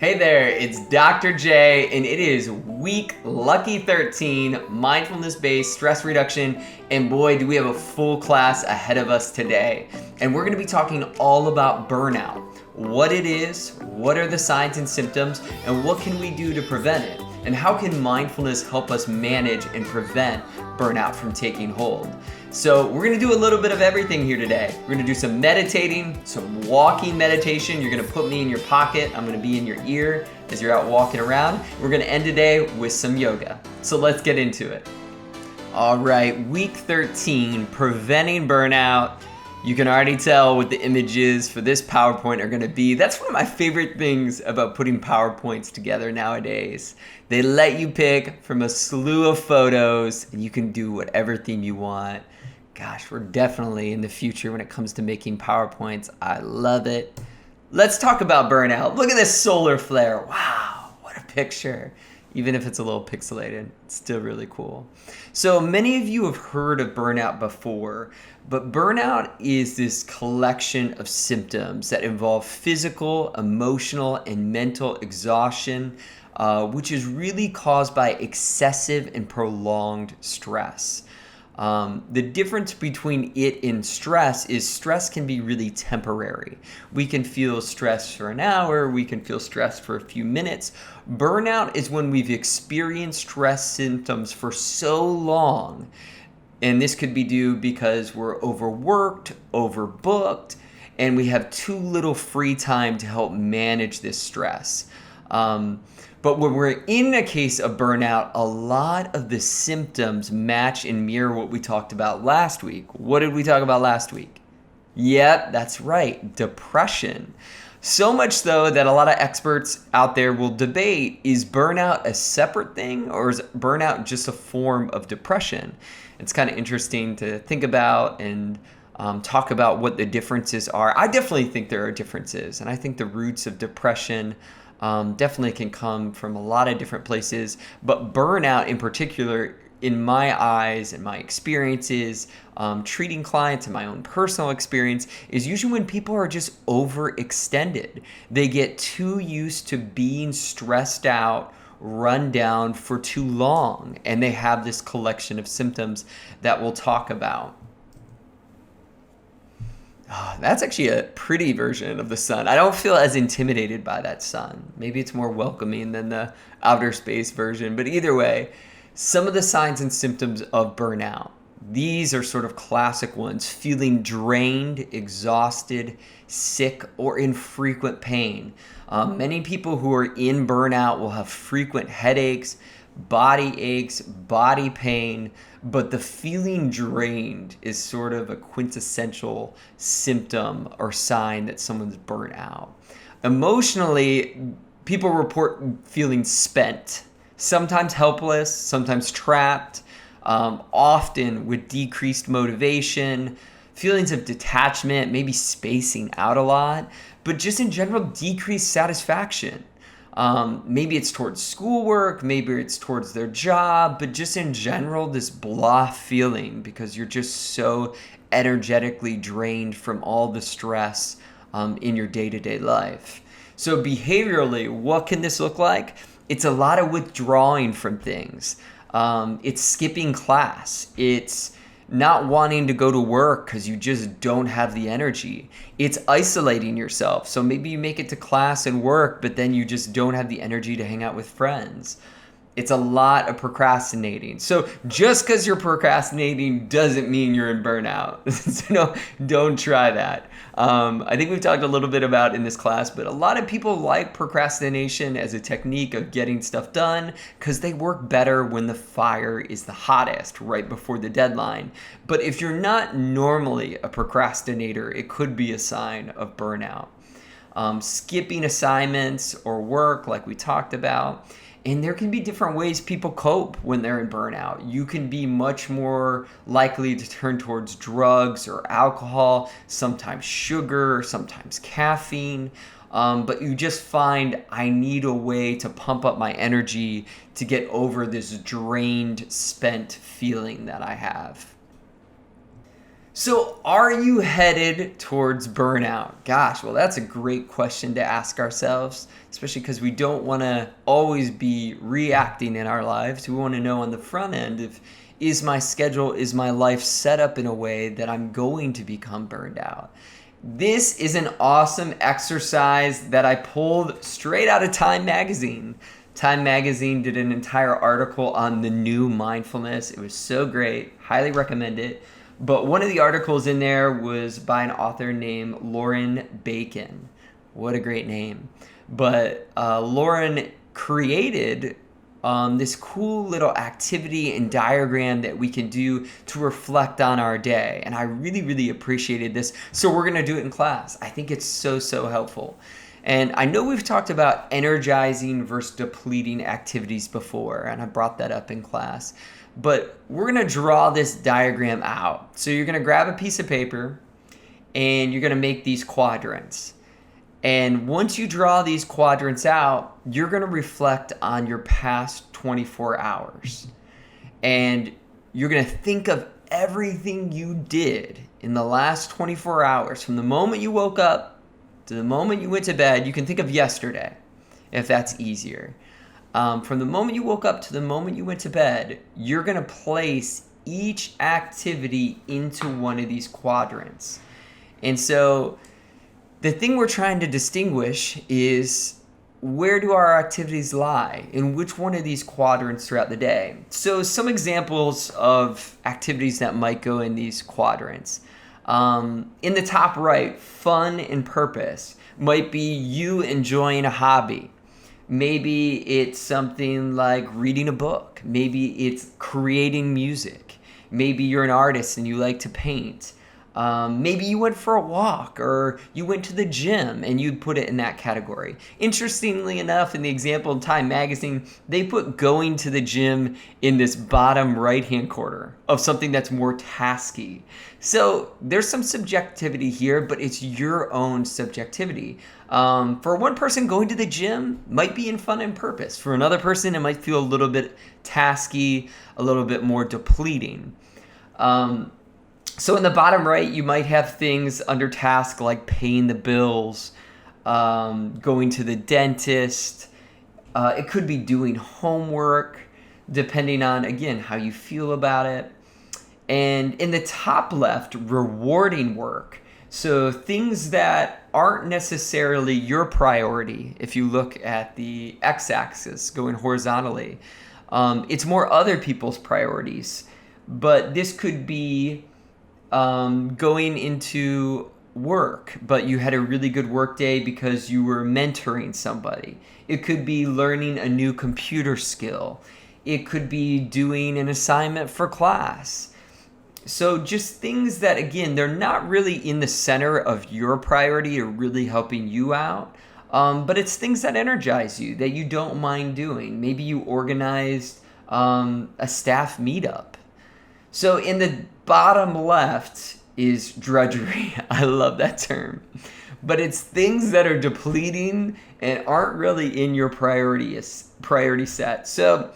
Hey there, it's Dr. J, and it is week lucky 13, Mindfulness Based Stress Reduction, and boy, do we have a full class ahead of us today. And we're going to be talking all about burnout, what it is, what are the signs and symptoms, and what can we do to prevent it, and how can mindfulness help us manage and prevent burnout from taking hold. So we're going to do a little bit of everything here today. We're going to do some meditating, some walking meditation. You're going to put me in your pocket. I'm going to be in your ear as you're out walking around. We're going to end today with some yoga. So let's get into it. All right, week 13, preventing burnout. You can already tell what the images for this PowerPoint are going to be. That's one of my favorite things about putting PowerPoints together nowadays. They let you pick from a slew of photos, and you can do whatever theme you want. Gosh, we're definitely in the future when it comes to making PowerPoints. I love it. Let's talk about burnout. Look at this solar flare. Wow, what a picture. Even if it's a little pixelated, it's still really cool. So many of you have heard of burnout before, but burnout is this collection of symptoms that involve physical, emotional, and mental exhaustion, which is really caused by excessive and prolonged stress. The difference between it and stress is stress can be really temporary. We can feel stress for an hour, we can feel stress for a few minutes. Burnout is when we've experienced stress symptoms for so long, and this could be due because we're overworked, overbooked, and we have too little free time to help manage this stress. But when we're in a case of burnout, a lot of the symptoms match and mirror what we talked about last week. What did we talk about last week? Yep, that's right, depression. So much so that a lot of experts out there will debate, is burnout a separate thing or is burnout just a form of depression? It's kind of interesting to think about and talk about what the differences are. I definitely think there are differences, and I think the roots of depression definitely can come from a lot of different places, but burnout in particular, in my eyes and my experiences, treating clients and my own personal experience, is usually when people are just overextended. They get too used to being stressed out, run down for too long, and they have this collection of symptoms that we'll talk about. Oh, that's actually a pretty version of the sun. I don't feel as intimidated by that sun. Maybe it's more welcoming than the outer space version. But either way, some of the signs and symptoms of burnout. These are sort of classic ones: feeling drained, exhausted, sick, or in frequent pain. Many people who are in burnout will have frequent headaches, body aches, body pain, but the feeling drained is sort of a quintessential symptom or sign that someone's burnt out. Emotionally, people report feeling spent, sometimes helpless, sometimes trapped, often with decreased motivation, feelings of detachment, maybe spacing out a lot, but just in general, decreased satisfaction. Maybe it's towards schoolwork, maybe it's towards their job, but just in general, this blah feeling because you're just so energetically drained from all the stress in your day-to-day life. So behaviorally, what can this look like? It's a lot of withdrawing from things. It's skipping class. It's not wanting to go to work because you just don't have the energy. It's isolating yourself. So maybe you make it to class and work, but then you just don't have the energy to hang out with friends. It's a lot of procrastinating. So just because you're procrastinating doesn't mean you're in burnout. So no, don't try that. I think we've talked a little bit about in this class, but a lot of people like procrastination as a technique of getting stuff done because they work better when the fire is the hottest, right before the deadline. But if you're not normally a procrastinator, it could be a sign of burnout. Skipping assignments or work, like we talked about. And there can be different ways people cope when they're in burnout. You can be much more likely to turn towards drugs or alcohol, sometimes sugar, sometimes caffeine. But you just find, I need a way to pump up my energy to get over this drained, spent feeling that I have. So, are you headed towards burnout? Gosh, well, that's a great question to ask ourselves, especially because we don't want to always be reacting in our lives. We want to know on the front end if is my schedule, is my life set up in a way that I'm going to become burned out? This is an awesome exercise that I pulled straight out of Time Magazine. Time Magazine did an entire article on the new mindfulness. It was so great. Highly recommend it. But one of the articles in there was by an author named Lauren Bacon. What a great name. But Lauren created this cool little activity and diagram that we can do to reflect on our day. And I really, really appreciated this. So we're going to do it in class. I think it's so, so helpful. And I know we've talked about energizing versus depleting activities before, and I brought that up in class. But we're going to draw this diagram out. So you're going to grab a piece of paper and you're going to make these quadrants. And once you draw these quadrants out, you're going to reflect on your past 24 hours. And you're going to think of everything you did in the last 24 hours. From the moment you woke up to the moment you went to bed, you can think of yesterday, if that's easier. From the moment you woke up to the moment you went to bed, you're going to place each activity into one of these quadrants. And so the thing we're trying to distinguish is, where do our activities lie? In which one of these quadrants throughout the day? So some examples of activities that might go in these quadrants. In the top right, fun and purpose might be you enjoying a hobby. Maybe it's something like reading a book. Maybe it's creating music. Maybe you're an artist and you like to paint. Maybe you went for a walk or you went to the gym and you'd put it in that category. Interestingly enough, in the example in Time Magazine, they put going to the gym in this bottom right-hand corner of something that's more tasky. So there's some subjectivity here, but it's your own subjectivity. For one person, going to the gym might be in fun and purpose. For another person, it might feel a little bit tasky, a little bit more depleting. So in the bottom right, you might have things under task like paying the bills, going to the dentist. It could be doing homework, depending on, again, how you feel about it. And in the top left, rewarding work. So things that aren't necessarily your priority, if you look at the x-axis going horizontally. It's more other people's priorities. But this could be going into work, but you had a really good work day because you were mentoring somebody. It could be learning a new computer skill. It could be doing an assignment for class. So just things that, again, they're not really in the center of your priority or really helping you out, but it's things that energize you, that you don't mind doing. Maybe you organized a staff meetup. So in the bottom left is drudgery. I love that term. But it's things that are depleting and aren't really in your priority set. So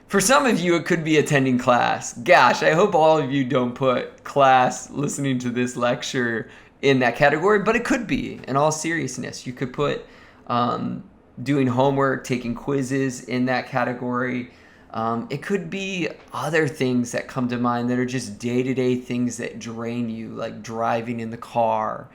for some of you, it could be attending class. Gosh, I hope all of you don't put class, listening to this lecture, in that category, but it could be, in all seriousness. You could put doing homework, taking quizzes in that category. It could be other things that come to mind that are just day-to-day things that drain you, like driving in the car,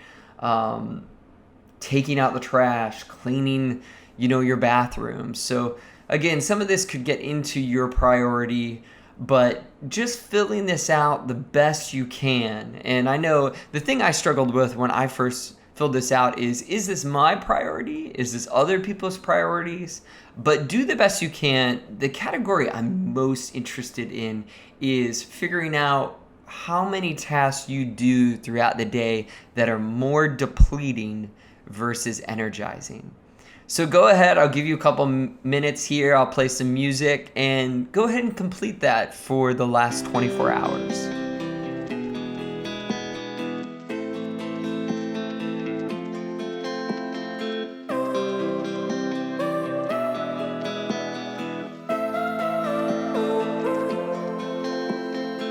taking out the trash, cleaning, your bathroom. So again, some of this could get into your priority, but just filling this out the best you can. And I know the thing I struggled with when I first filled this out is this my priority? Is this other people's priorities? But do the best you can. The category I'm most interested in is figuring out how many tasks you do throughout the day that are more depleting versus energizing. So go ahead, I'll give you a couple minutes here, I'll play some music, and go ahead and complete that for the last 24 hours.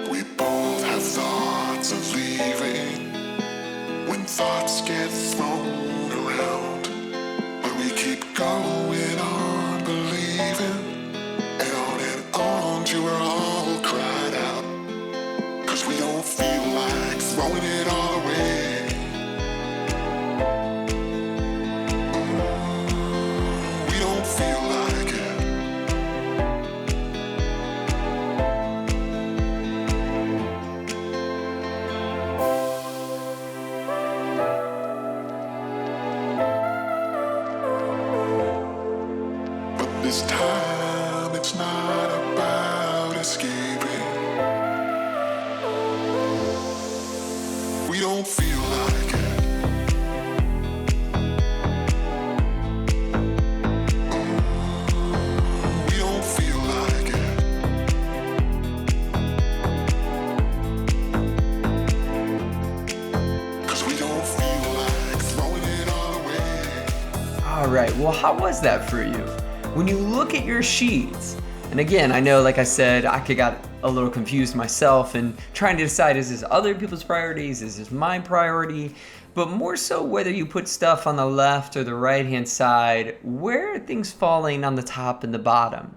We both have thoughts of leaving. This time it's not about escaping. We don't feel like it. We don't feel like it. Cause we don't feel like throwing it all away. All right, well, how was that for you? When you look at your sheets, and again, I know, like I said, I got a little confused myself and trying to decide, is this other people's priorities? Is this my priority? But more so whether you put stuff on the left or the right-hand side, where are things falling on the top and the bottom?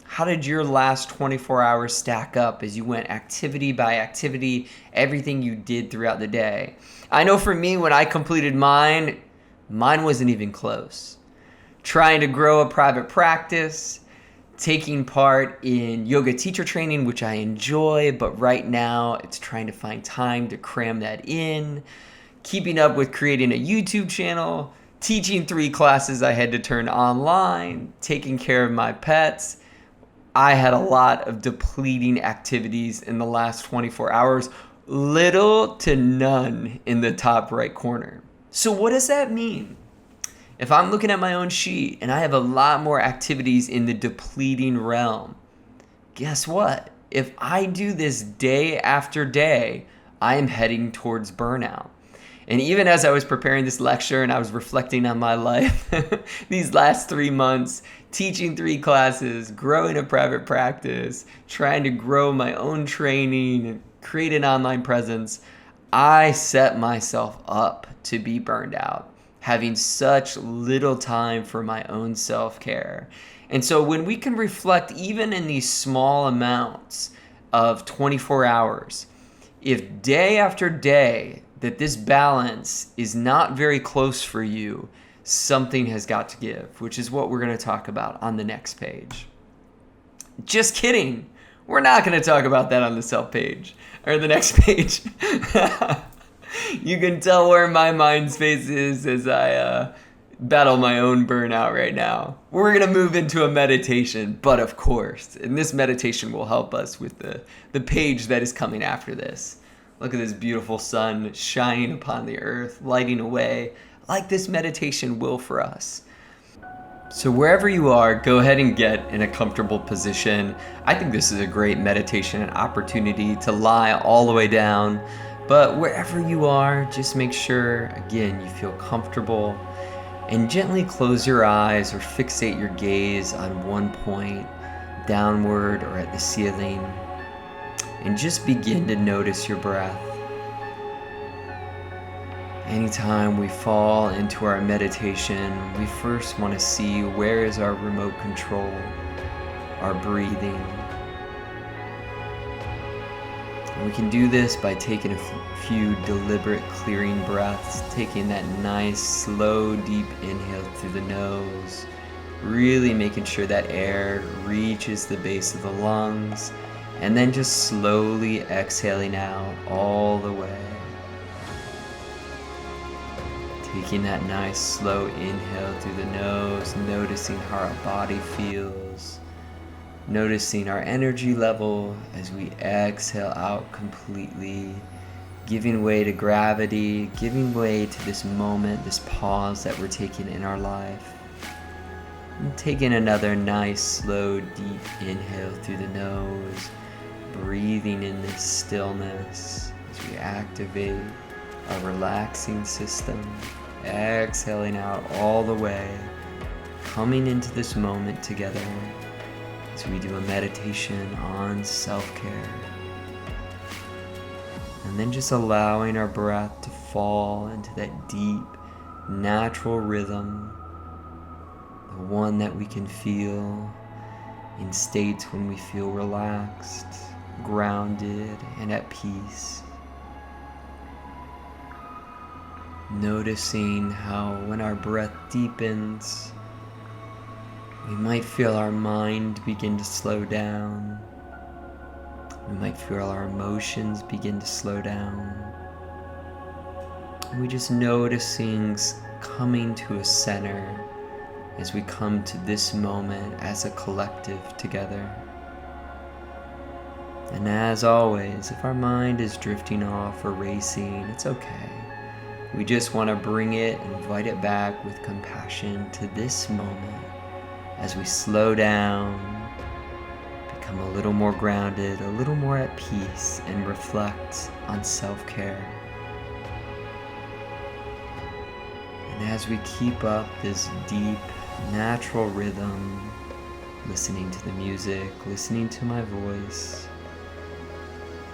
How did your last 24 hours stack up as you went activity by activity, everything you did throughout the day? I know for me, when I completed mine wasn't even close. Trying to grow a private practice, taking part in yoga teacher training, which I enjoy, but right now it's trying to find time to cram that in, keeping up with creating a YouTube channel, teaching 3 classes I had to turn online, taking care of my pets. I had a lot of depleting activities in the last 24 hours, little to none in the top right corner. So what does that mean? If I'm looking at my own sheet and I have a lot more activities in the depleting realm, guess what? If I do this day after day, I am heading towards burnout. And even as I was preparing this lecture and I was reflecting on my life these last 3 months, teaching 3 classes, growing a private practice, trying to grow my own training and create an online presence, I set myself up to be burned out, having such little time for my own self-care. And so when we can reflect even in these small amounts of 24 hours, if day after day that this balance is not very close for you, something has got to give, which is what we're going to talk about on the next page. Just kidding. We're not going to talk about that on the self page or the next page. You can tell where my mind space is as I battle my own burnout right now. We're going to move into a meditation, but of course, and this meditation will help us with the page that is coming after this. Look at this beautiful sun shining upon the earth, lighting away, like this meditation will for us. So wherever you are, go ahead and get in a comfortable position. I think this is a great meditation and opportunity to lie all the way down. But wherever you are, just make sure, again, you feel comfortable and gently close your eyes or fixate your gaze on one point, downward or at the ceiling, and just begin to notice your breath. Anytime we fall into our meditation, we first want to see where is our remote control, our breathing. And we can do this by taking a few deliberate clearing breaths, taking that nice, slow, deep inhale through the nose, really making sure that air reaches the base of the lungs, and then just slowly exhaling out all the way. Taking that nice slow inhale through the nose, noticing how our body feels, noticing our energy level as we exhale out completely, giving way to gravity, giving way to this moment, this pause that we're taking in our life. And taking another nice slow deep inhale through the nose, breathing in this stillness as we activate our relaxing system, exhaling out all the way, coming into this moment together as we do a meditation on self-care. And then just allowing our breath to fall into that deep, natural rhythm, the one that we can feel in states when we feel relaxed, grounded, and at peace. Noticing how when our breath deepens, we might feel our mind begin to slow down. We might feel our emotions begin to slow down. And we just notice things coming to a center, as we come to this moment as a collective together. And as always, if our mind is drifting off or racing, it's okay. We just want to bring it and invite it back with compassion to this moment as we slow down, become a little more grounded, a little more at peace, and reflect on self-care. And as we keep up this deep, natural rhythm, listening to the music, listening to my voice,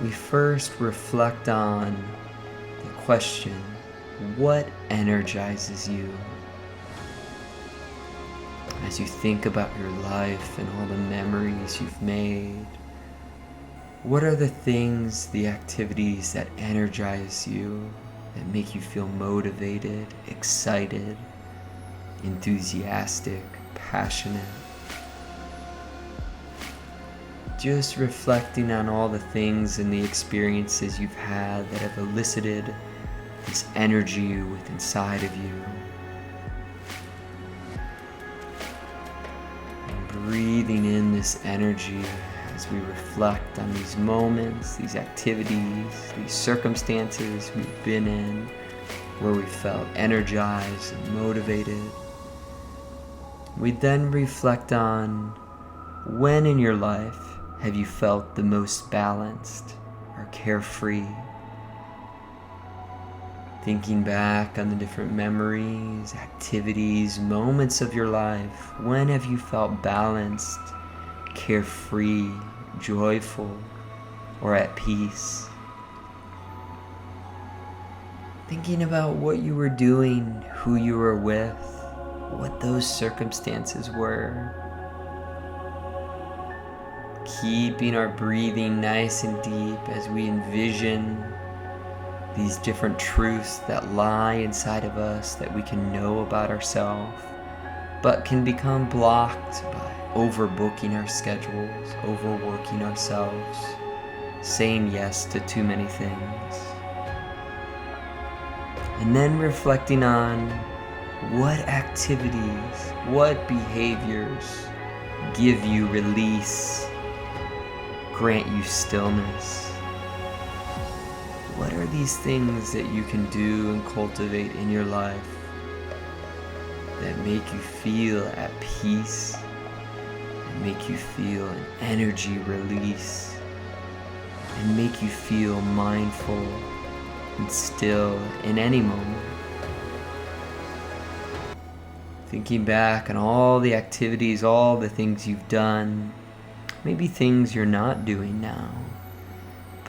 we first reflect on the question, what energizes you? As you think about your life and all the memories you've made, what are the things, the activities that energize you, that make you feel motivated, excited, enthusiastic, passionate? Just reflecting on all the things and the experiences you've had that have elicited this energy within inside of you. And breathing in this energy as we reflect on these moments, these activities, these circumstances we've been in, where we felt energized and motivated. We then reflect on when in your life have you felt the most balanced or carefree? Thinking back on the different memories, activities, moments of your life, when have you felt balanced, carefree, joyful, or at peace? Thinking about what you were doing, who you were with, what those circumstances were. Keeping our breathing nice and deep as we envision these different truths that lie inside of us that we can know about ourselves, but can become blocked by overbooking our schedules, overworking ourselves, saying yes to too many things. And then reflecting on what activities, what behaviors give you release, grant you stillness. What are these things that you can do and cultivate in your life that make you feel at peace, that make you feel an energy release, and make you feel mindful and still in any moment? Thinking back on all the activities, all the things you've done, maybe things you're not doing now,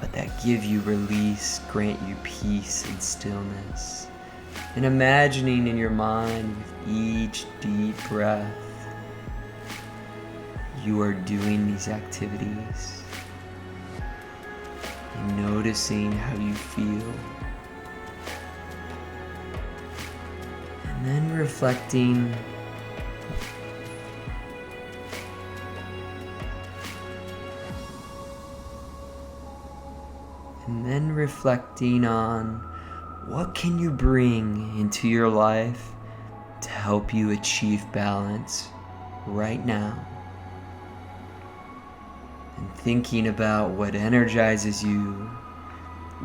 but that give you release, grant you peace and stillness. And imagining in your mind with each deep breath, you are doing these activities and noticing how you feel. And then reflecting on what can you bring into your life to help you achieve balance right now. And thinking about what energizes you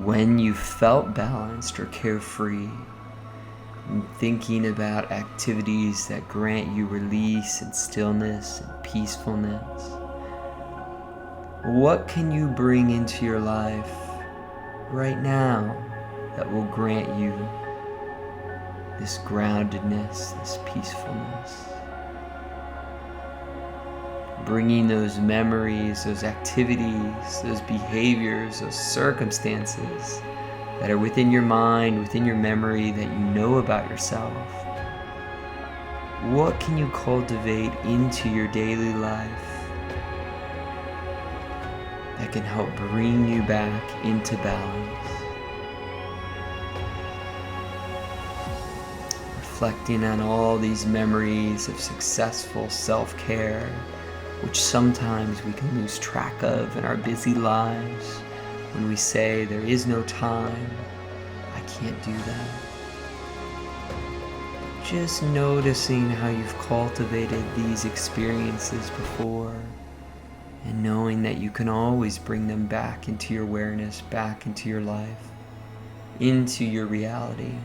when you felt balanced or carefree. And thinking about activities that grant you release and stillness and peacefulness. What can you bring into your life right now that will grant you this groundedness, this peacefulness? Bringing those memories, those activities, those behaviors, those circumstances that are within your mind, within your memory that you know about yourself. What can you cultivate into your daily life that can help bring you back into balance? Reflecting on all these memories of successful self-care, which sometimes we can lose track of in our busy lives when we say there is no time, I can't do that. just noticing how you've cultivated these experiences before, and knowing that you can always bring them back into your awareness, back into your life, into your reality.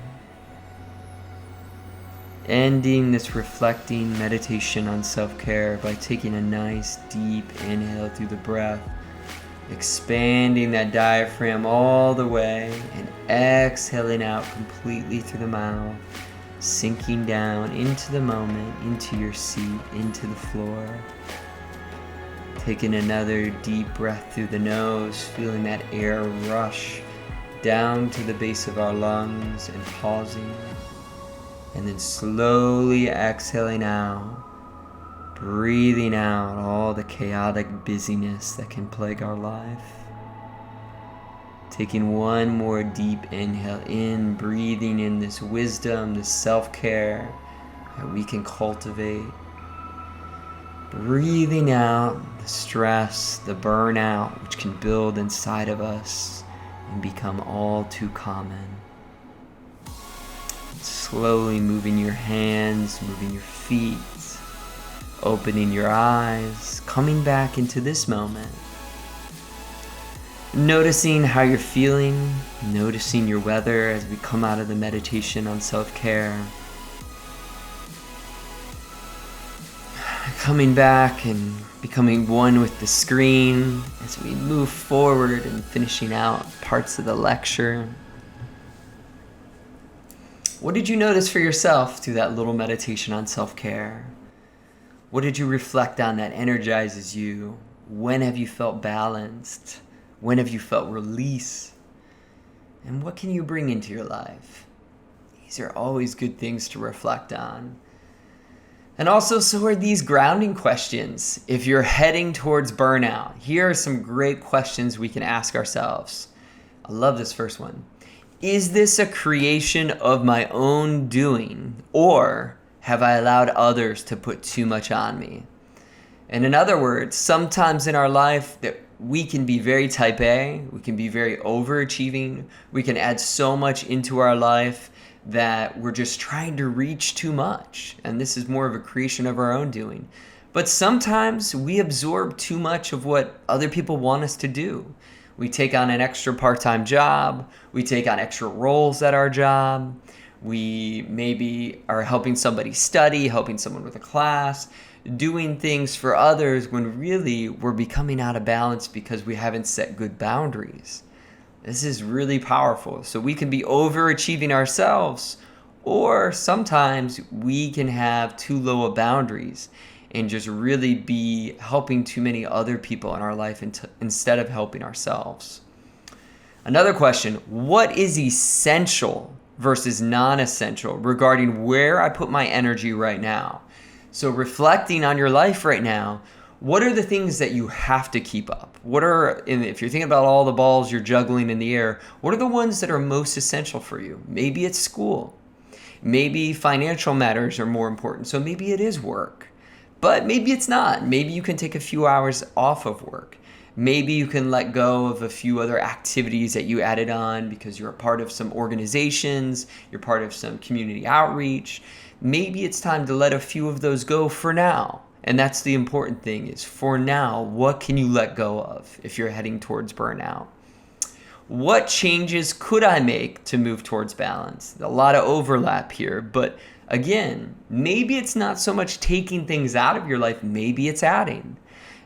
Ending this reflecting meditation on self-care by taking a nice deep inhale through the breath, expanding that diaphragm all the way, and exhaling out completely through the mouth, sinking down into the moment, into your seat, into the floor. Taking another deep breath through the nose, feeling that air rush down to the base of our lungs, and pausing. And then slowly exhaling out, breathing out all the chaotic busyness that can plague our life. Taking one more deep inhale in, breathing in this wisdom, this self-care that we can cultivate. Breathing out the stress, the burnout, which can build inside of us and become all too common. Slowly moving your hands, moving your feet, opening your eyes, coming back into this moment. Noticing how you're feeling, noticing your weather as we come out of the meditation on self-care. Coming back and becoming one with the screen as we move forward and finishing out parts of the lecture. What did you notice for yourself through that little meditation on self-care? What did you reflect on that energizes you? When have you felt balanced? When have you felt release? And what can you bring into your life? These are always good things to reflect on. And also, so are these grounding questions. If you're heading towards burnout, here are some great questions we can ask ourselves. I love this first one. Is this a creation of my own doing, or have I allowed others to put too much on me? And in other words, sometimes in our life that we can be very type A, we can be very overachieving, we can add so much into our life that we're just trying to reach too much. And this is more of a creation of our own doing. But sometimes we absorb too much of what other people want us to do. We take on an extra part-time job, we take on extra roles at our job, we maybe are helping somebody study, helping someone with a class, doing things for others when really we're becoming out of balance because we haven't set good boundaries. This is really powerful. So we can be overachieving ourselves, or sometimes we can have too low of boundaries and just really be helping too many other people in our life instead of helping ourselves. Another question, what is essential versus non-essential regarding where I put my energy right now? So reflecting on your life right now, what are the things that you have to keep up? If you're thinking about all the balls you're juggling in the air, what are the ones that are most essential for you? Maybe it's school. Maybe financial matters are more important, so maybe it is work. But maybe it's not. Maybe you can take a few hours off of work. Maybe you can let go of a few other activities that you added on because you're a part of some organizations, you're part of some community outreach. Maybe it's time to let a few of those go for now. And that's the important thing, is for now, what can you let go of if you're heading towards burnout? What changes could I make to move towards balance? A lot of overlap here, but again, maybe it's not so much taking things out of your life, maybe it's adding.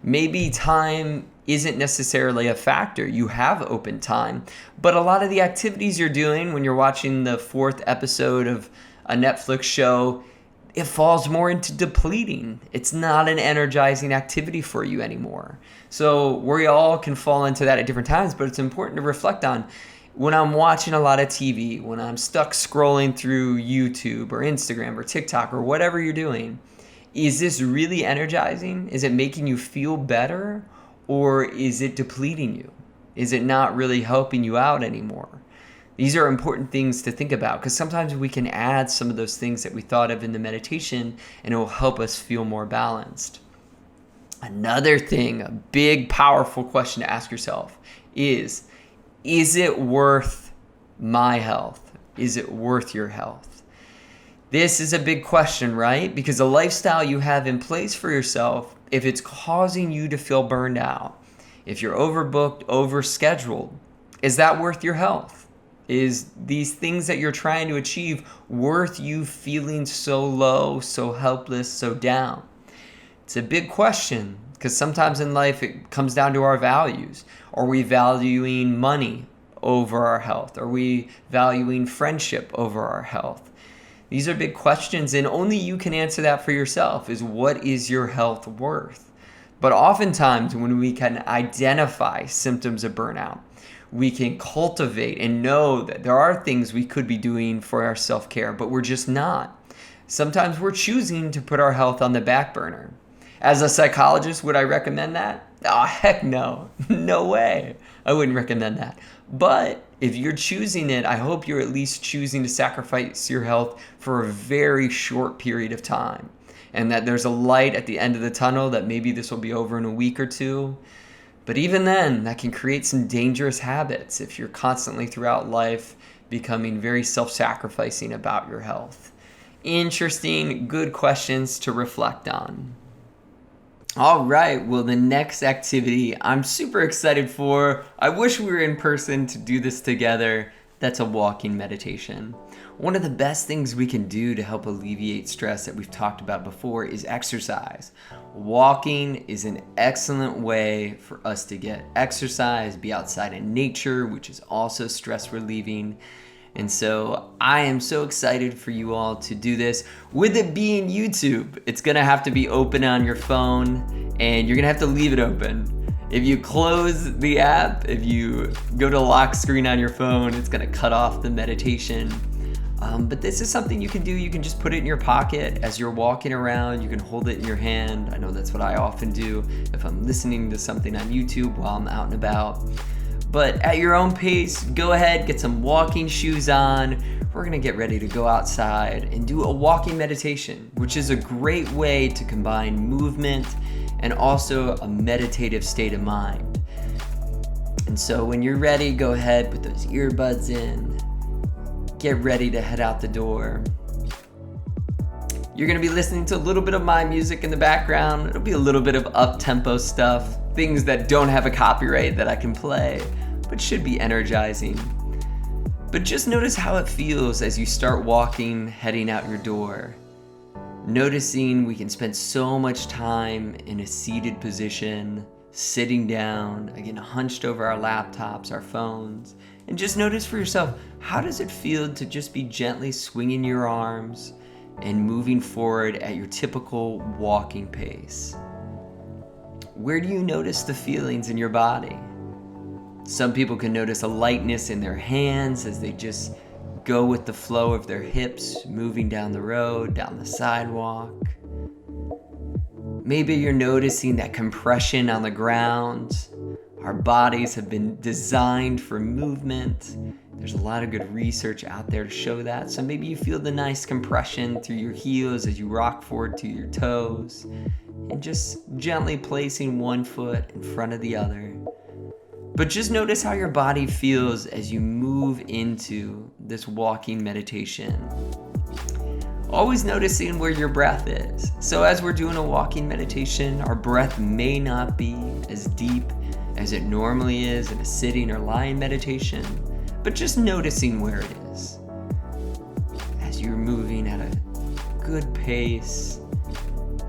Maybe time isn't necessarily a factor. You have open time, but a lot of the activities you're doing when you're watching the 4th episode of a Netflix show, it falls more into depleting. It's not an energizing activity for you anymore. So we all can fall into that at different times, but it's important to reflect on, when I'm watching a lot of TV, when I'm stuck scrolling through YouTube or Instagram or TikTok or whatever you're doing, is this really energizing? Is it making you feel better? Or is it depleting you? Is it not really helping you out anymore? These are important things to think about, because sometimes we can add some of those things that we thought of in the meditation and it will help us feel more balanced. Another thing, a big, powerful question to ask yourself is it worth my health? Is it worth your health? This is a big question, right? Because the lifestyle you have in place for yourself, if it's causing you to feel burned out, if you're overbooked, overscheduled, is that worth your health? Is these things that you're trying to achieve worth you feeling so low, so helpless, so down? It's a big question because sometimes in life it comes down to our values. Are we valuing money over our health? Are we valuing friendship over our health? These are big questions, and only you can answer that for yourself, is what is your health worth? But oftentimes when we can identify symptoms of burnout, we can cultivate and know that there are things we could be doing for our self-care, but we're just not. Sometimes we're choosing to put our health on the back burner. As a psychologist, would I recommend that? Oh, heck no. No way. I wouldn't recommend that. But if you're choosing it, I hope you're at least choosing to sacrifice your health for a very short period of time. And that there's a light at the end of the tunnel, that maybe this will be over in a week or two. But even then, that can create some dangerous habits if you're constantly throughout life becoming very self-sacrificing about your health. Interesting, good questions to reflect on. All right, well, the next activity I'm super excited for. I wish we were in person to do this together. That's a walking meditation. One of the best things we can do to help alleviate stress that we've talked about before is exercise. Walking is an excellent way for us to get exercise, be outside in nature, which is also stress relieving. And so I am so excited for you all to do this. With it being YouTube, it's gonna have to be open on your phone, and you're gonna have to leave it open. If you close the app, if you go to lock screen on your phone, it's gonna cut off the meditation. But this is something you can do. You can just put it in your pocket as you're walking around. You can hold it in your hand. I know that's what I often do if I'm listening to something on YouTube while I'm out and about. But at your own pace, go ahead, get some walking shoes on. We're gonna get ready to go outside and do a walking meditation, which is a great way to combine movement and also a meditative state of mind. And so when you're ready, go ahead, put those earbuds in, get ready to head out the door. You're gonna be listening to a little bit of my music in the background. It'll be a little bit of up-tempo stuff, things that don't have a copyright that I can play, but should be energizing. But just notice how it feels as you start walking, heading out your door. Noticing we can spend so much time in a seated position, sitting down, again, hunched over our laptops, our phones, and just notice for yourself, how does it feel to just be gently swinging your arms and moving forward at your typical walking pace? Where do you notice the feelings in your body? Some people can notice a lightness in their hands as they just go with the flow of their hips, moving down the road, down the sidewalk. Maybe you're noticing that compression on the ground. Our bodies have been designed for movement. There's a lot of good research out there to show that. So maybe you feel the nice compression through your heels as you rock forward to your toes, and just gently placing one foot in front of the other. But just notice how your body feels as you move into this walking meditation. Always noticing where your breath is. So as we're doing a walking meditation, our breath may not be as deep as it normally is in a sitting or lying meditation, but just noticing where it is. As you're moving at a good pace,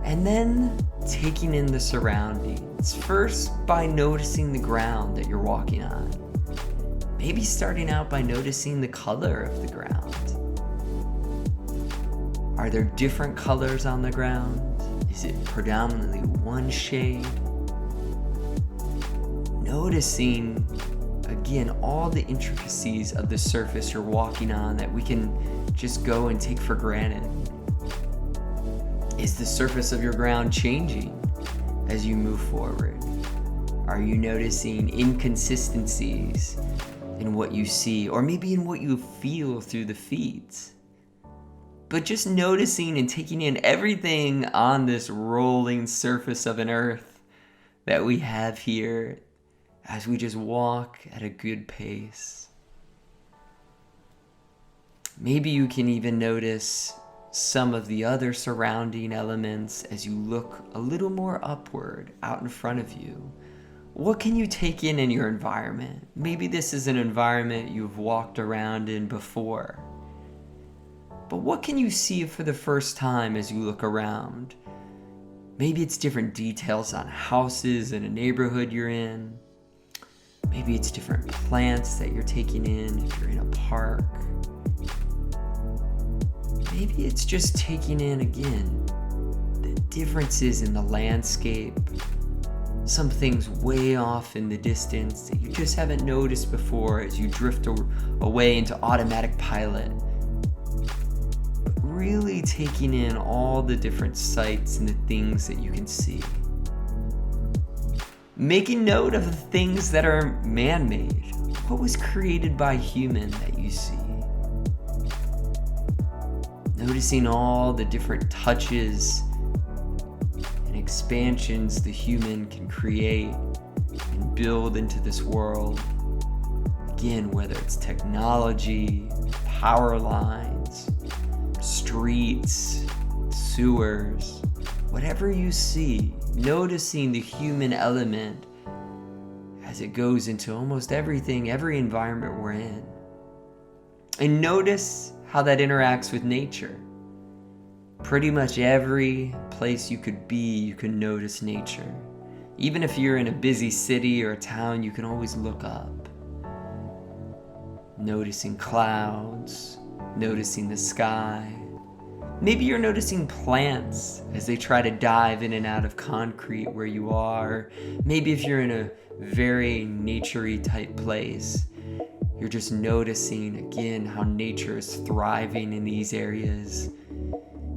and then taking in the surroundings. First, by noticing the ground that you're walking on. Maybe starting out by noticing the color of the ground. Are there different colors on the ground? Is it predominantly one shade? Noticing, again, all the intricacies of the surface you're walking on that we can just go and take for granted. Is the surface of your ground changing as you move forward? Are you noticing inconsistencies in what you see, or maybe in what you feel through the feet? But just noticing and taking in everything on this rolling surface of an earth that we have here as we just walk at a good pace. Maybe you can even notice some of the other surrounding elements as you look a little more upward out in front of you. What can you take in your environment? Maybe this is an environment you've walked around in before. But what can you see for the first time as you look around? Maybe it's different details on houses in a neighborhood you're in. Maybe it's different plants that you're taking in if you're in a park. Maybe it's just taking in, again, the differences in the landscape. Some things way off in the distance that you just haven't noticed before as you drift away into automatic pilot. But really taking in all the different sights and the things that you can see. Making note of the things that are man-made. What was created by human that you see? Noticing all the different touches and expansions the human can create and build into this world. Again, whether it's technology, power lines, streets, sewers, whatever you see, noticing the human element as it goes into almost everything, every environment we're in. And notice how that interacts with nature. Pretty much every place you could be, you can notice nature. Even if you're in a busy city or a town, you can always look up. Noticing clouds, noticing the sky. Maybe you're noticing plants as they try to dive in and out of concrete where you are. Maybe if you're in a very nature-y type place, you're just noticing, again, how nature is thriving in these areas,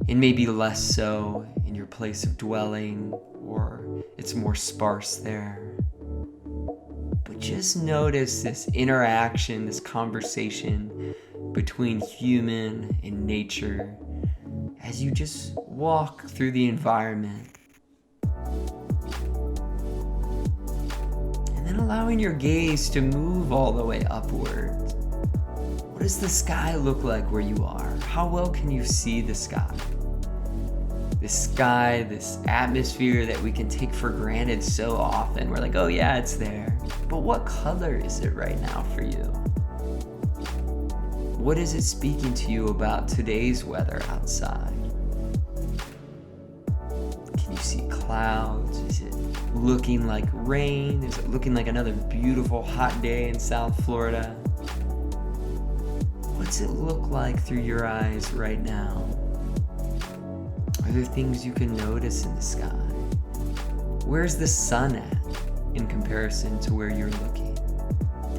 and maybe less so in your place of dwelling, or it's more sparse there. But just notice this interaction, this conversation between human and nature as you just walk through the environment. And then allowing your gaze to move all the way upward. What does the sky look like where you are? How well can you see the sky? This sky, this atmosphere that we can take for granted so often. We're like, oh yeah, it's there. But what color is it right now for you? What is it speaking to you about today's weather outside? Can you see clouds? Is it looking like rain? Is it looking like another beautiful hot day in South Florida? What's it look like through your eyes right now? Are there things you can notice in the sky? Where's the sun at in comparison to where you're looking?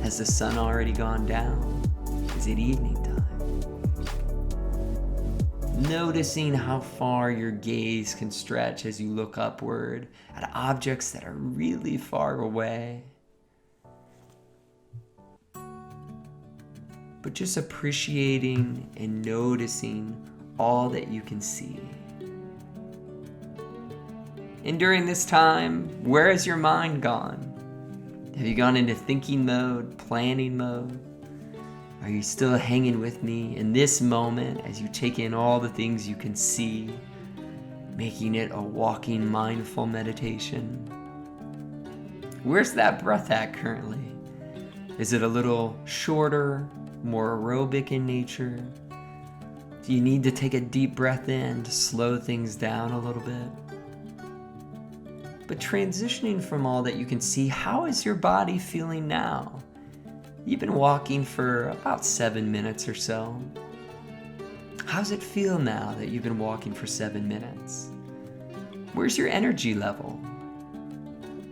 Has the sun already gone down? Is it evening time? Noticing how far your gaze can stretch as you look upward at objects that are really far away. But just appreciating and noticing all that you can see. And during this time, where has your mind gone? Have you gone into thinking mode, planning mode? Are you still hanging with me in this moment as you take in all the things you can see, making it a walking mindful meditation? Where's that breath at currently? Is it a little shorter, more aerobic in nature? Do you need to take a deep breath in to slow things down a little bit? But transitioning from all that you can see, how is your body feeling now? You've been walking for about 7 minutes or so. How's it feel now that you've been walking for 7 minutes? Where's your energy level?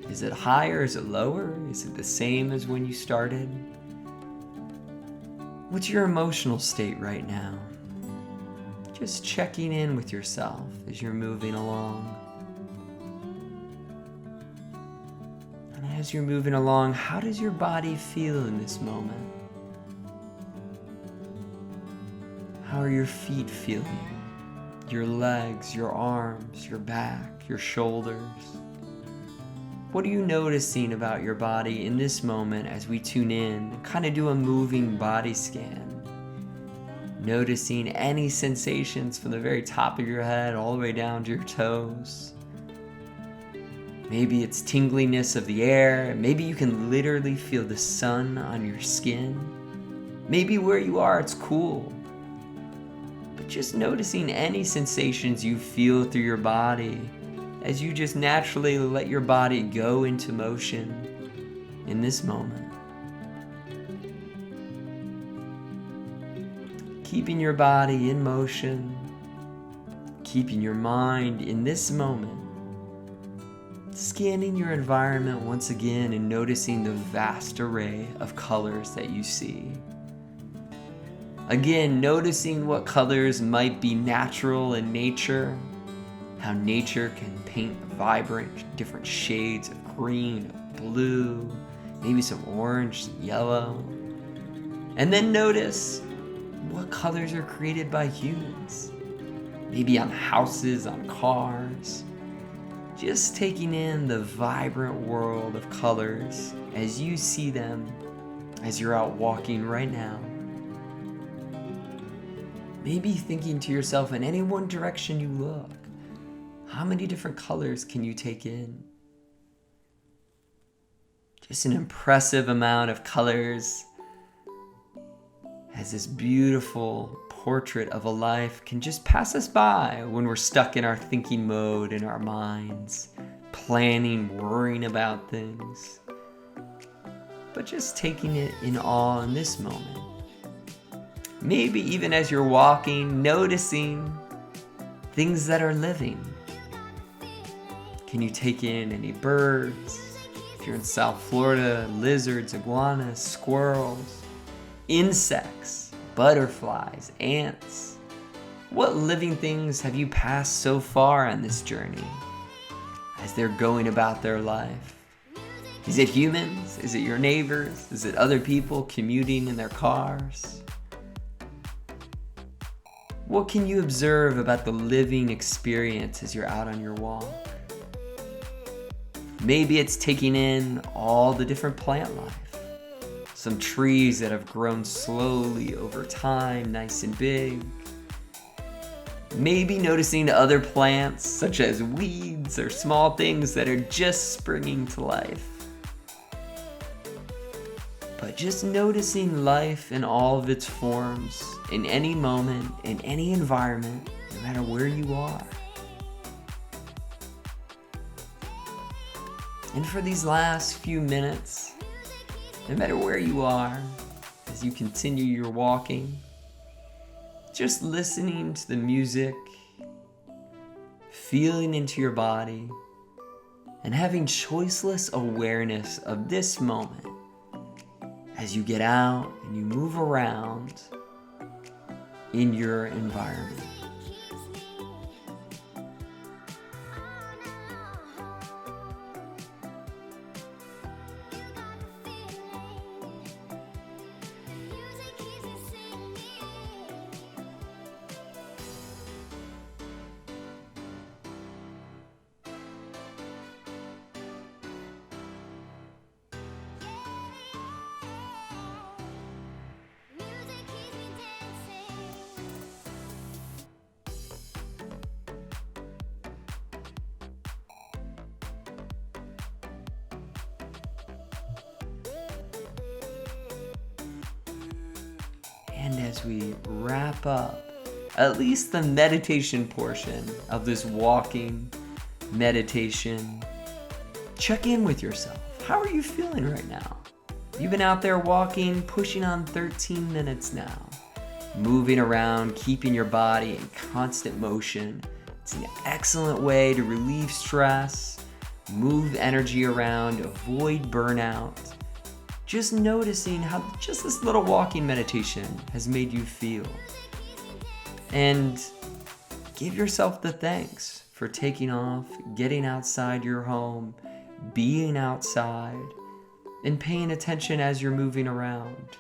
Is it higher? Is it lower? Is it the same as when you started? What's your emotional state right now? Just checking in with yourself as you're moving along. As you're moving along, how does your body feel in this moment? How are your feet feeling? Your legs, your arms, your back, your shoulders? What are you noticing about your body in this moment as we tune in and kind of do a moving body scan? Noticing any sensations from the very top of your head all the way down to your toes. Maybe it's tingliness of the air. Maybe you can literally feel the sun on your skin. Maybe where you are, it's cool. But just noticing any sensations you feel through your body as you just naturally let your body go into motion in this moment. Keeping your body in motion, keeping your mind in this moment. Scanning your environment once again and noticing the vast array of colors that you see. Again, noticing what colors might be natural in nature, how nature can paint vibrant different shades of green, of blue, maybe some orange, yellow. And then notice what colors are created by humans, maybe on houses, on cars. Just taking in the vibrant world of colors as you see them as you're out walking right now. Maybe thinking to yourself, in any one direction you look, how many different colors can you take in? Just an impressive amount of colors as this beautiful portrait of a life can just pass us by when we're stuck in our thinking mode in our minds, planning, worrying about things. But just taking it in awe in this moment. Maybe even as you're walking, noticing things that are living. Can you take in any birds? If you're in South Florida, lizards, iguanas, squirrels, insects, butterflies, ants. What living things have you passed so far on this journey as they're going about their life? Is it humans? Is it your neighbors? Is it other people commuting in their cars? What can you observe about the living experience as you're out on your walk? Maybe it's taking in all the different plant life. Some trees that have grown slowly over time, nice and big. Maybe noticing other plants, such as weeds or small things that are just springing to life. But just noticing life in all of its forms, in any moment, in any environment, no matter where you are. And for these last few minutes, no matter where you are, as you continue your walking, just listening to the music, feeling into your body, and having choiceless awareness of this moment as you get out and you move around in your environment. And as we wrap up at least the meditation portion of this walking meditation, check in with yourself. How are you feeling right now? You've been out there walking, pushing on 13 minutes now, moving around, keeping your body in constant motion. It's an excellent way to relieve stress, move energy around, avoid burnout. Just noticing how just this little walking meditation has made you feel. And give yourself the thanks for taking off, getting outside your home, being outside, and paying attention as you're moving around.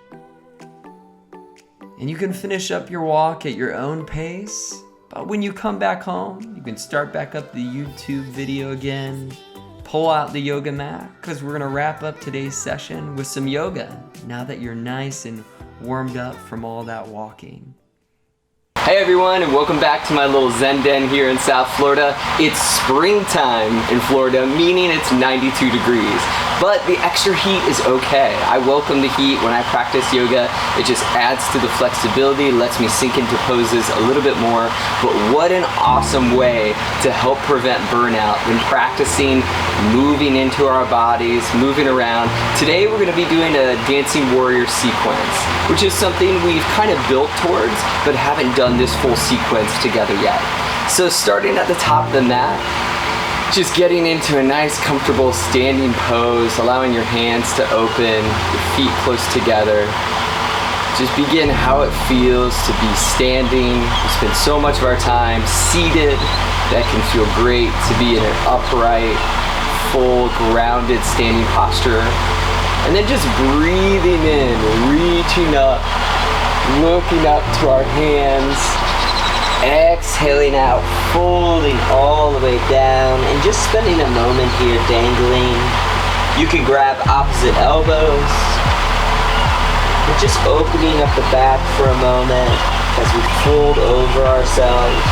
And you can finish up your walk at your own pace, but when you come back home, you can start back up the YouTube video again, pull out the yoga mat, because we're going to wrap up today's session with some yoga now that you're nice and warmed up from all that walking. Hey everyone, and welcome back to my little Zen den here in South Florida. It's springtime in Florida, meaning it's 92 degrees. But the extra heat is okay. I welcome the heat when I practice yoga. It just adds to the flexibility, lets me sink into poses a little bit more. But what an awesome way to help prevent burnout when practicing moving into our bodies, moving around. Today we're going to be doing a dancing warrior sequence, which is something we've kind of built towards, but haven't done this full sequence together yet. So starting at the top of the mat, just getting into a nice comfortable standing pose, allowing your hands to open, your feet close together. Just begin how it feels to be standing. We spend so much of our time seated. That can feel great to be in an upright, full, grounded standing posture. And then just breathing in, reaching up, looking up to our hands. Exhaling out, folding all the way down, and just spending a moment here dangling. You can grab opposite elbows, and just opening up the back for a moment as we fold over ourselves.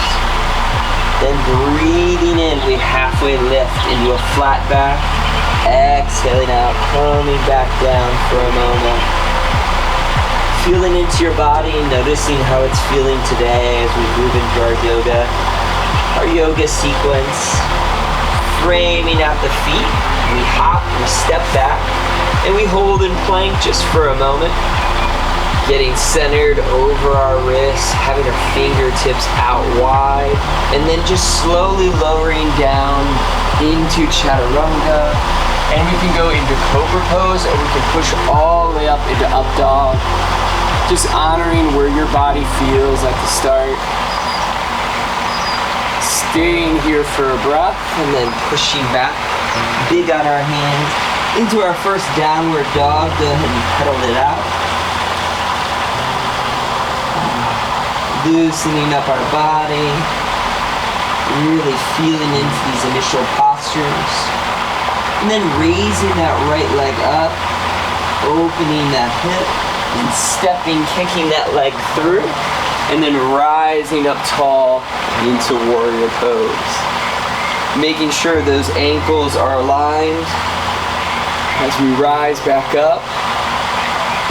Then breathing in, we halfway lift into a flat back. Exhaling out, coming back down for a moment. Feeling into your body, noticing how it's feeling today as we move into our yoga sequence. Framing out the feet, we hop, we step back, and we hold in plank just for a moment. Getting centered over our wrists, having our fingertips out wide, and then just slowly lowering down into chaturanga. And we can go into cobra pose, or we can push all the way up into up dog. Just honoring where your body feels at the start. Staying here for a breath and then pushing back. Big on our hands into our first downward dog. Go ahead and pedal it out. Loosening up our body. Really feeling into these initial postures. And then raising that right leg up. Opening that hip. And stepping, kicking that leg through, and then rising up tall into warrior pose. Making sure those ankles are aligned as we rise back up,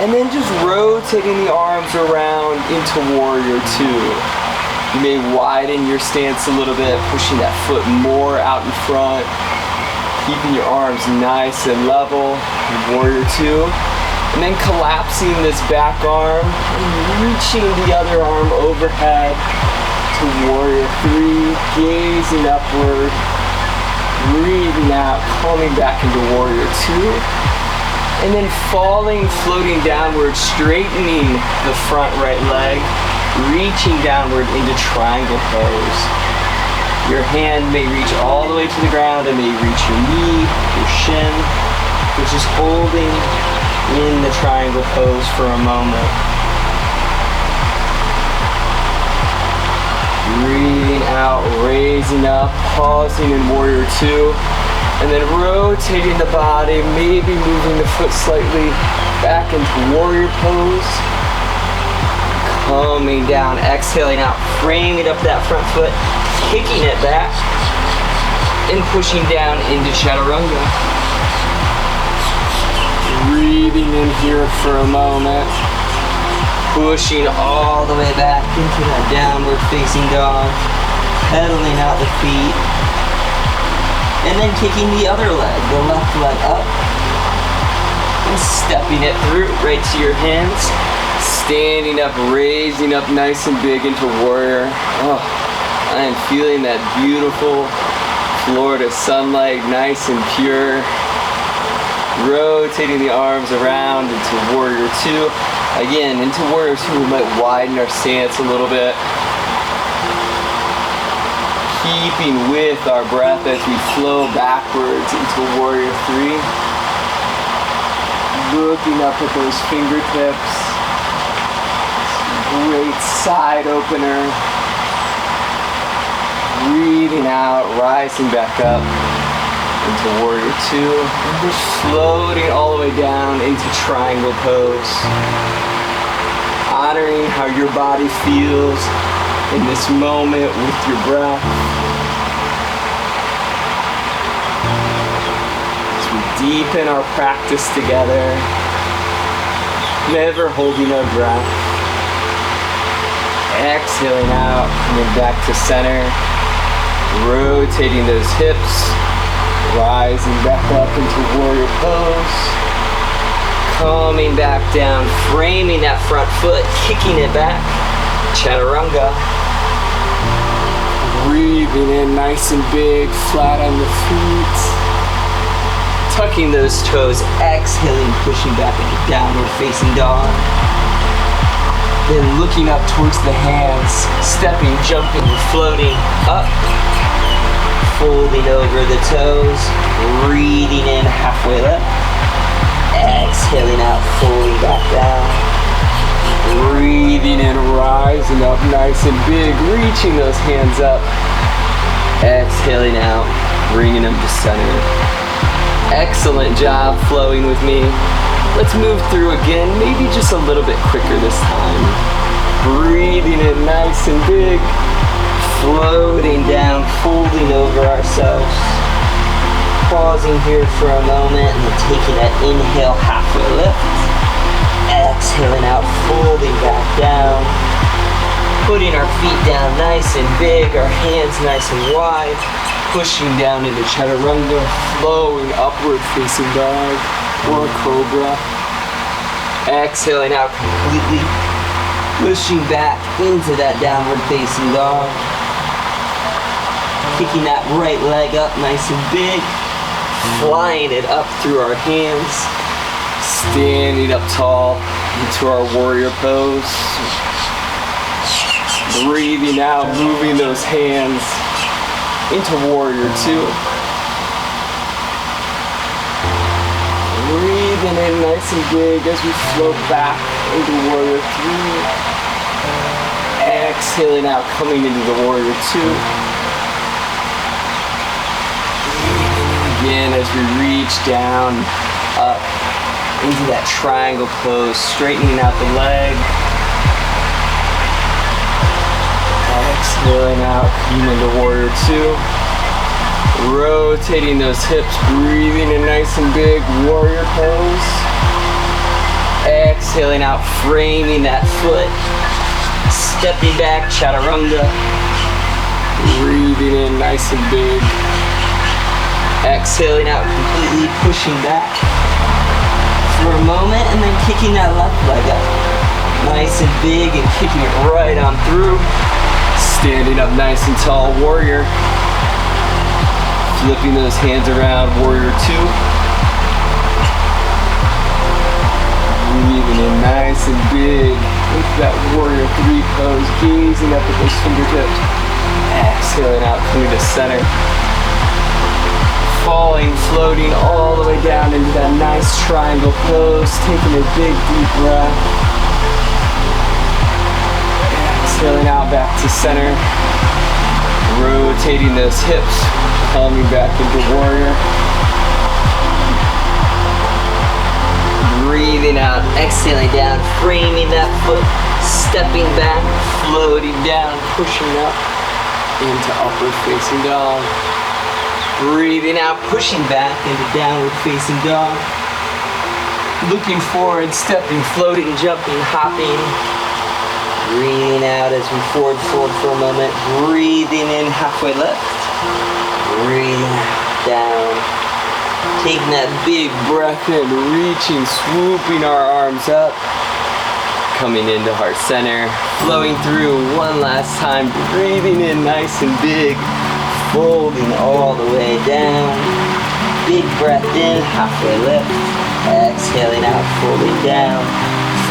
and then just rotating the arms around into warrior two. You may widen your stance a little bit, pushing that foot more out in front, keeping your arms nice and level in warrior two. And then collapsing this back arm and reaching the other arm overhead to warrior three, gazing upward, breathing out, coming back into warrior two, and then falling, floating downward, straightening the front right leg, reaching downward into triangle pose. Your hand may reach all the way to the ground, it may reach your knee, your shin, but just holding in the triangle pose for a moment. Breathing out, raising up, pausing in warrior two, and then rotating the body, maybe moving the foot slightly back into warrior pose. Coming down, exhaling out, framing up that front foot, kicking it back, and pushing down into chaturanga. Breathing in here for a moment, pushing all the way back into that downward facing dog, pedaling out the feet, and then kicking the other leg, the left leg up, and stepping it through right to your hands, standing up, raising up nice and big into warrior. Oh, I am feeling that beautiful Florida sunlight, nice and pure. Rotating the arms around into warrior two. Again, into warrior two, we might widen our stance a little bit. Keeping with our breath as we flow backwards into warrior three. Looking up at those fingertips. Great side opener. Breathing out, rising back up into warrior two, and just floating all the way down into triangle pose. Honoring how your body feels in this moment with your breath. As we deepen our practice together, never holding our breath. Exhaling out, coming back to center, rotating those hips, rising back up into warrior pose, coming back down, framing that front foot, kicking it back, chaturanga. Breathing in nice and big, flat on the feet, tucking those toes, exhaling, pushing back into downward facing dog. Then looking up towards the hands, stepping, jumping, floating up, folding over the toes, breathing in halfway lift, exhaling out, folding back down, breathing in, rising up nice and big, reaching those hands up, exhaling out, bringing them to center. Excellent job flowing with me. Let's move through again, maybe just a little bit quicker this time. Breathing in nice and big, floating down, folding over ourselves. Pausing here for a moment and then taking that inhale, halfway lift. Exhaling out, folding back down. Putting our feet down nice and big, our hands nice and wide. Pushing down into chaturanga, flowing upward facing dog or cobra. Exhaling out completely, pushing back into that downward facing dog. Kicking that right leg up nice and big, flying it up through our hands, standing up tall into our warrior pose. Breathing out, moving those hands into warrior two. Breathing in nice and big as we float back into warrior three. Exhaling out, coming into the warrior two. Again as we reach down, up into that triangle pose, straightening out the leg. Exhaling out, coming into warrior two. Rotating those hips, breathing in nice and big, warrior pose. Exhaling out, framing that foot. Stepping back, chaturanga. Breathing in nice and big. Exhaling out, completely pushing back for a moment and then kicking that left leg up. Nice and big and kicking it right on through. Standing up nice and tall, warrior. Flipping those hands around, warrior two. Breathing in nice and big into that warrior three pose, gazing up at those fingertips. Exhaling out, coming to center. Falling, floating all the way down into that nice triangle pose, taking a big deep breath. Exhaling out back to center. Rotating those hips, coming back into warrior. Breathing out, exhaling down, framing that foot, stepping back, floating down, pushing up into upward facing dog. Breathing out, pushing back into downward facing dog. Looking forward, stepping, floating, jumping, hopping. Breathing out as we forward fold for a moment. Breathing in, halfway lift. Breathing down. Taking that big breath in, reaching, swooping our arms up. Coming into heart center. Flowing through one last time. Breathing in nice and big. Folding all the way down. Big breath in, halfway lift. Exhaling out, folding down.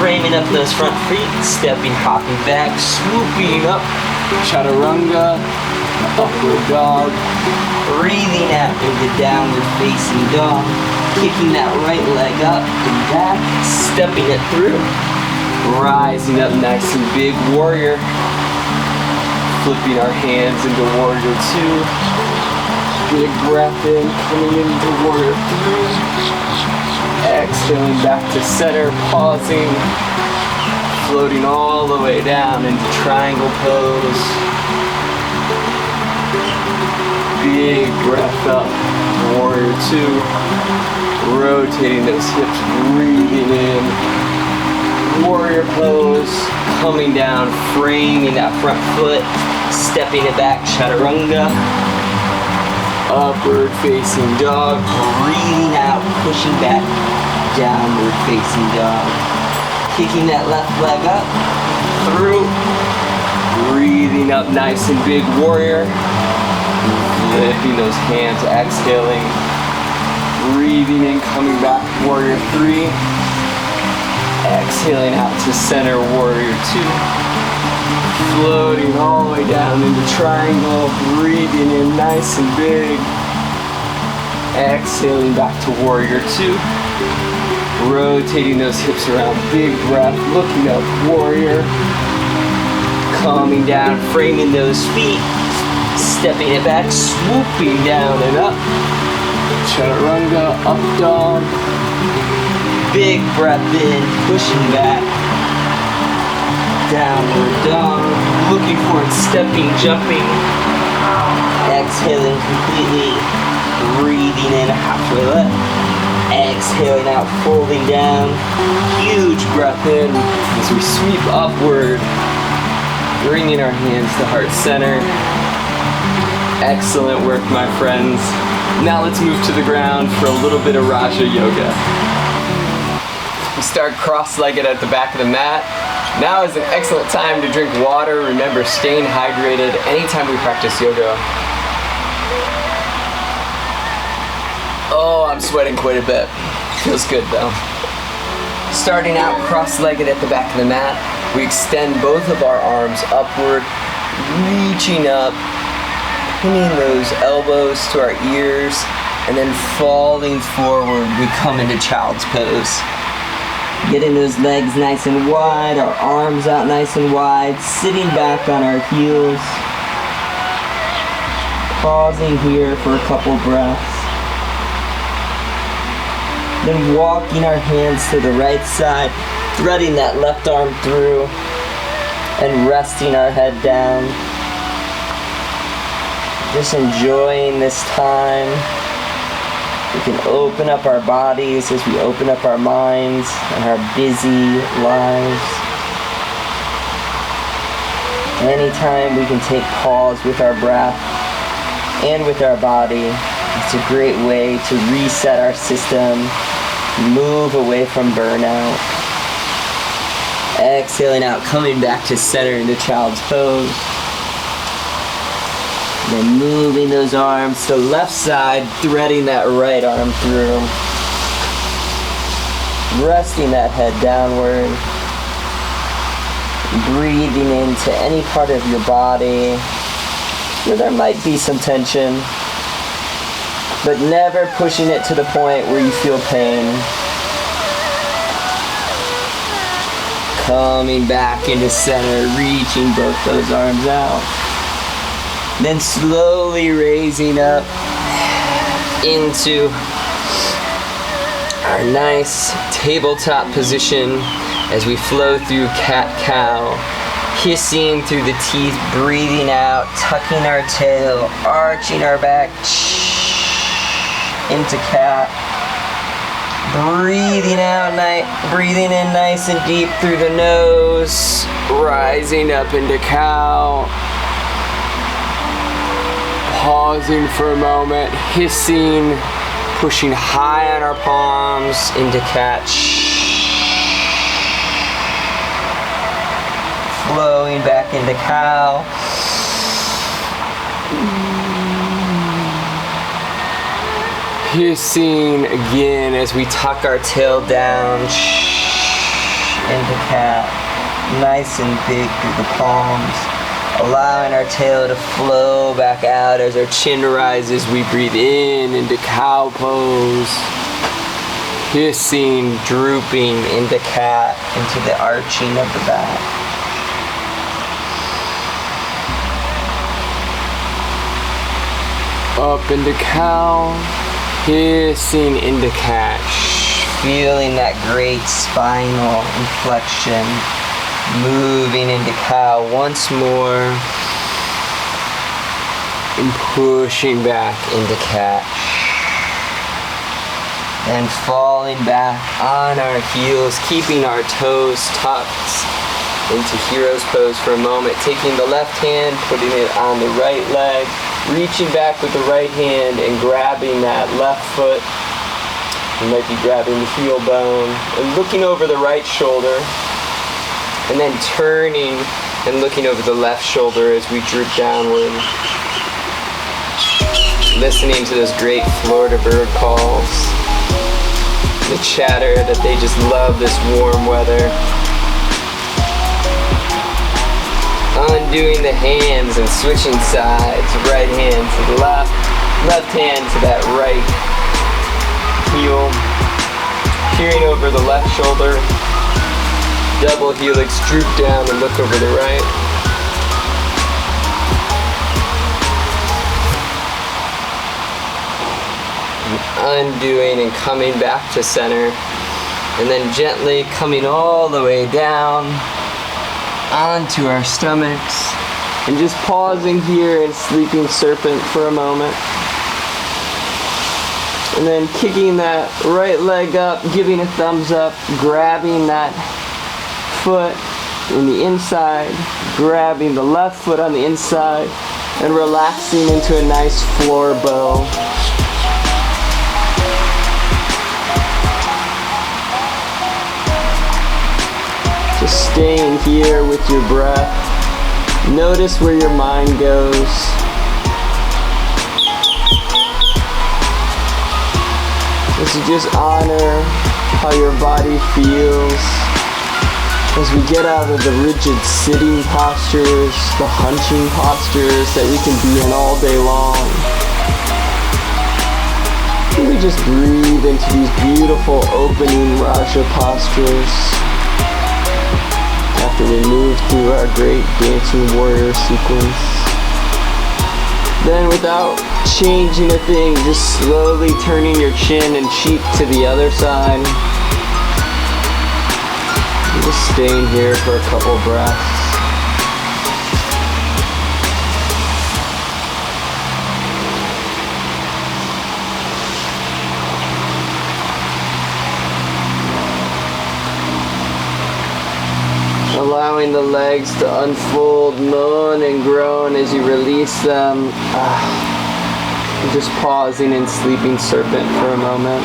Framing up those front feet, stepping, hopping back, swooping up, chaturanga, upward dog, breathing out into downward facing dog, kicking that right leg up and back, stepping it through, rising up nice and big, warrior, flipping our hands into warrior two, big breath in, coming into warrior three. Exhaling back to center, pausing, floating all the way down into triangle pose. Big breath up, warrior two. Rotating those hips, breathing in. Warrior pose, coming down, framing that front foot, stepping it back, chaturanga. Upward facing dog, breathing out, pushing back, downward facing dog. Kicking that left leg up, through, breathing up nice and big, warrior. Lifting those hands, exhaling. Breathing in, coming back, warrior three. Exhaling out to center, warrior two. Floating all the way down into triangle, breathing in nice and big. Exhaling back to warrior two. Rotating those hips around, big breath, looking up, warrior. Calming down, framing those feet. Stepping it back, swooping down and up. Chaturanga, up dog. Big breath in, pushing back. Downward dog. Looking forward, stepping, jumping. Exhaling completely. Breathing in, halfway left. Exhaling out, folding down. Huge breath in as we sweep upward. Bringing our hands to heart center. Excellent work, my friends. Now let's move to the ground for a little bit of Raja Yoga. We start cross-legged at the back of the mat. Now is an excellent time to drink water. Remember, staying hydrated anytime we practice yoga. Oh, I'm sweating quite a bit. Feels good though. Starting out cross-legged at the back of the mat, we extend both of our arms upward, reaching up, pinning those elbows to our ears, and then falling forward, we come into child's pose. Getting those legs nice and wide, our arms out nice and wide, sitting back on our heels. Pausing here for a couple breaths. Then walking our hands to the right side, threading that left arm through, and resting our head down. Just enjoying this time. We can open up our bodies as we open up our minds and our busy lives. Anytime we can take pause with our breath and with our body, it's a great way to reset our system, move away from burnout. Exhaling out, coming back to center into child's pose. Then moving those arms to the left side, threading that right arm through. Resting that head downward. Breathing into any part of your body where there might be some tension, but never pushing it to the point where you feel pain. Coming back into center, reaching both those arms out. Then slowly raising up into our nice tabletop position as we flow through cat-cow, hissing through the teeth, breathing out, tucking our tail, arching our back into cat. Breathing out, breathing in nice and deep through the nose, rising up into cow. Pausing for a moment, hissing, pushing high on our palms into cat. Flowing back into cow. Hissing again as we tuck our tail down into cat. Nice and big through the palms. Allowing our tail to flow back out as our chin rises, we breathe in into cow pose. Hissing, drooping into cat, into the arching of the back. Up into cow, hissing into cat. Feeling that great spinal inflection. Moving into cow once more. And pushing back into cat. And falling back on our heels, keeping our toes tucked into hero's pose for a moment. Taking the left hand, putting it on the right leg, reaching back with the right hand and grabbing that left foot. You might be grabbing the heel bone and looking over the right shoulder, and then turning and looking over the left shoulder as we droop downward. Listening to those great Florida bird calls, the chatter that they just love this warm weather. Undoing the hands and switching sides, right hand to the left, left hand to that right heel, peering over the left shoulder, double helix, droop down and look over the right. And undoing and coming back to center, and then gently coming all the way down onto our stomachs, and just pausing here in sleeping serpent for a moment. And then kicking that right leg up, giving a thumbs up, grabbing that foot in the inside, grabbing the left foot on the inside, and relaxing into a nice floor bow. Just staying here with your breath. Notice where your mind goes. As you just honor how your body feels as we get out of the rigid sitting postures, the hunching postures that we can be in all day long. And we just breathe into these beautiful opening Raja postures after we move through our great dancing warrior sequence. Then without changing a thing, just slowly turning your chin and cheek to the other side. And just staying here for a couple breaths. Allowing the legs to unfold, moan and groan as you release them. Just pausing in sleeping serpent for a moment.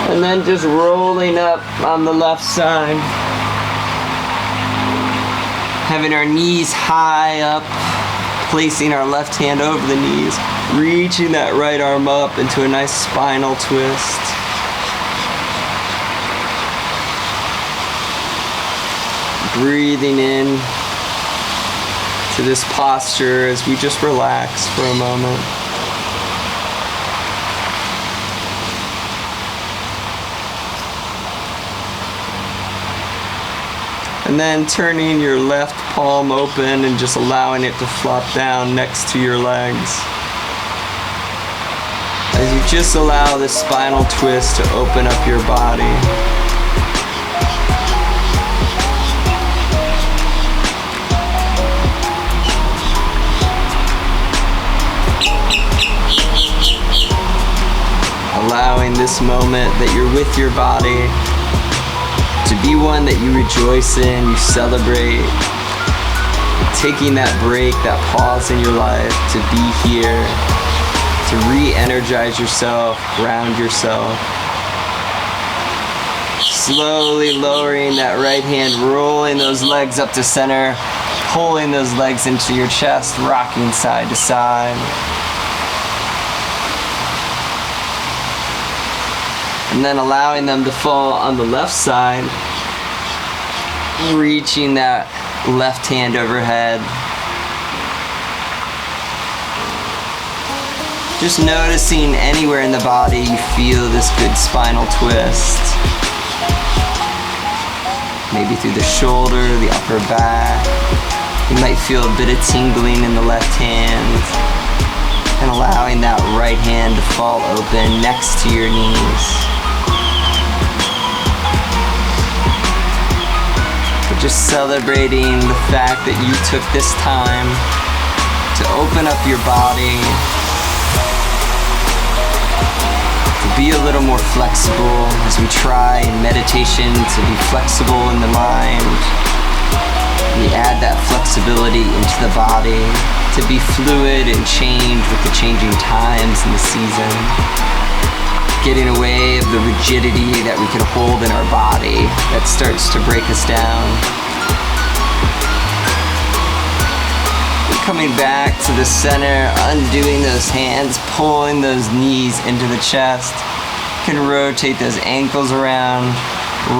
And then just rolling up on the left side. Having our knees high up, placing our left hand over the knees, reaching that right arm up into a nice spinal twist. Breathing in to this posture as we just relax for a moment. And then turning your left palm open and just allowing it to flop down next to your legs. As you just allow this spinal twist to open up your body. Allowing this moment that you're with your body to be one that you rejoice in, you celebrate. Taking that break, that pause in your life to be here, to re-energize yourself, ground yourself. Slowly lowering that right hand, rolling those legs up to center, pulling those legs into your chest, rocking side to side. And then allowing them to fall on the left side, reaching that left hand overhead. Just noticing anywhere in the body you feel this good spinal twist. Maybe through the shoulder, the upper back. You might feel a bit of tingling in the left hand. And allowing that right hand to fall open next to your knees. Just celebrating the fact that you took this time to open up your body, to be a little more flexible as we try in meditation to be flexible in the mind. We add that flexibility into the body to be fluid and change with the changing times and the season. Getting away of the rigidity that we can hold in our body that starts to break us down. Coming back to the center, undoing those hands, pulling those knees into the chest. You can rotate those ankles around,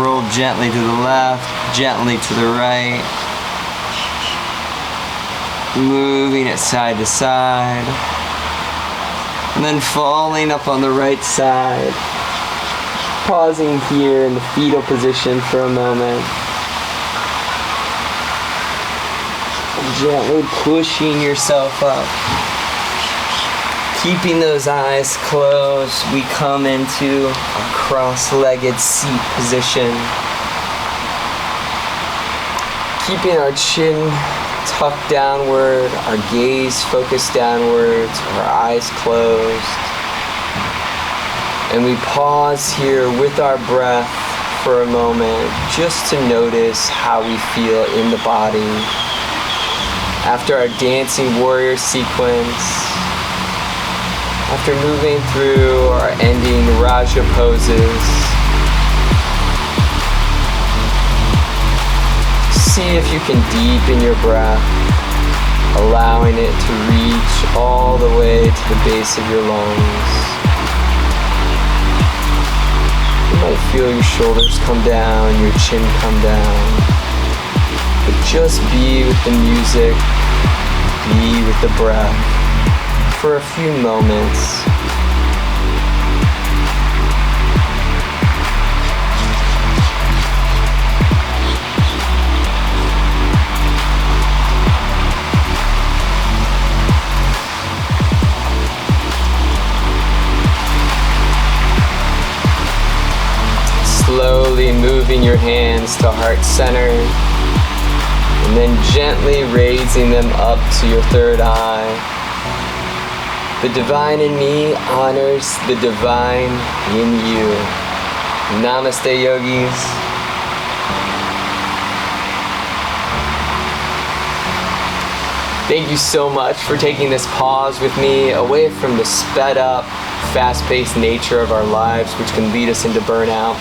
roll gently to the left, gently to the right. Moving it side to side. And then falling up on the right side. Pausing here in the fetal position for a moment. Gently pushing yourself up. Keeping those eyes closed, we come into a cross-legged seat position. Keeping our chin tucked downward, our gaze focused downwards, our eyes closed. And we pause here with our breath for a moment just to notice how we feel in the body. After our dancing warrior sequence, after moving through our ending Raja poses, see if you can deepen your breath, allowing it to reach all the way to the base of your lungs. You might feel your shoulders come down, your chin come down. But just be with the music, be with the breath for a few moments. Slowly moving your hands to heart center. And then gently raising them up to your third eye. The divine in me honors the divine in you. Namaste, yogis. Thank you so much for taking this pause with me away from the sped up, fast-paced nature of our lives, which can lead us into burnout.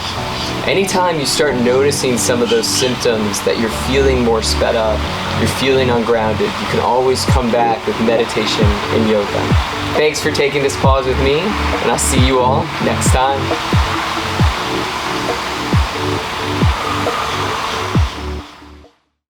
Anytime you start noticing some of those symptoms that you're feeling more sped up, you're feeling ungrounded, you can always come back with meditation and yoga. Thanks for taking this pause with me, and I'll see you all next time.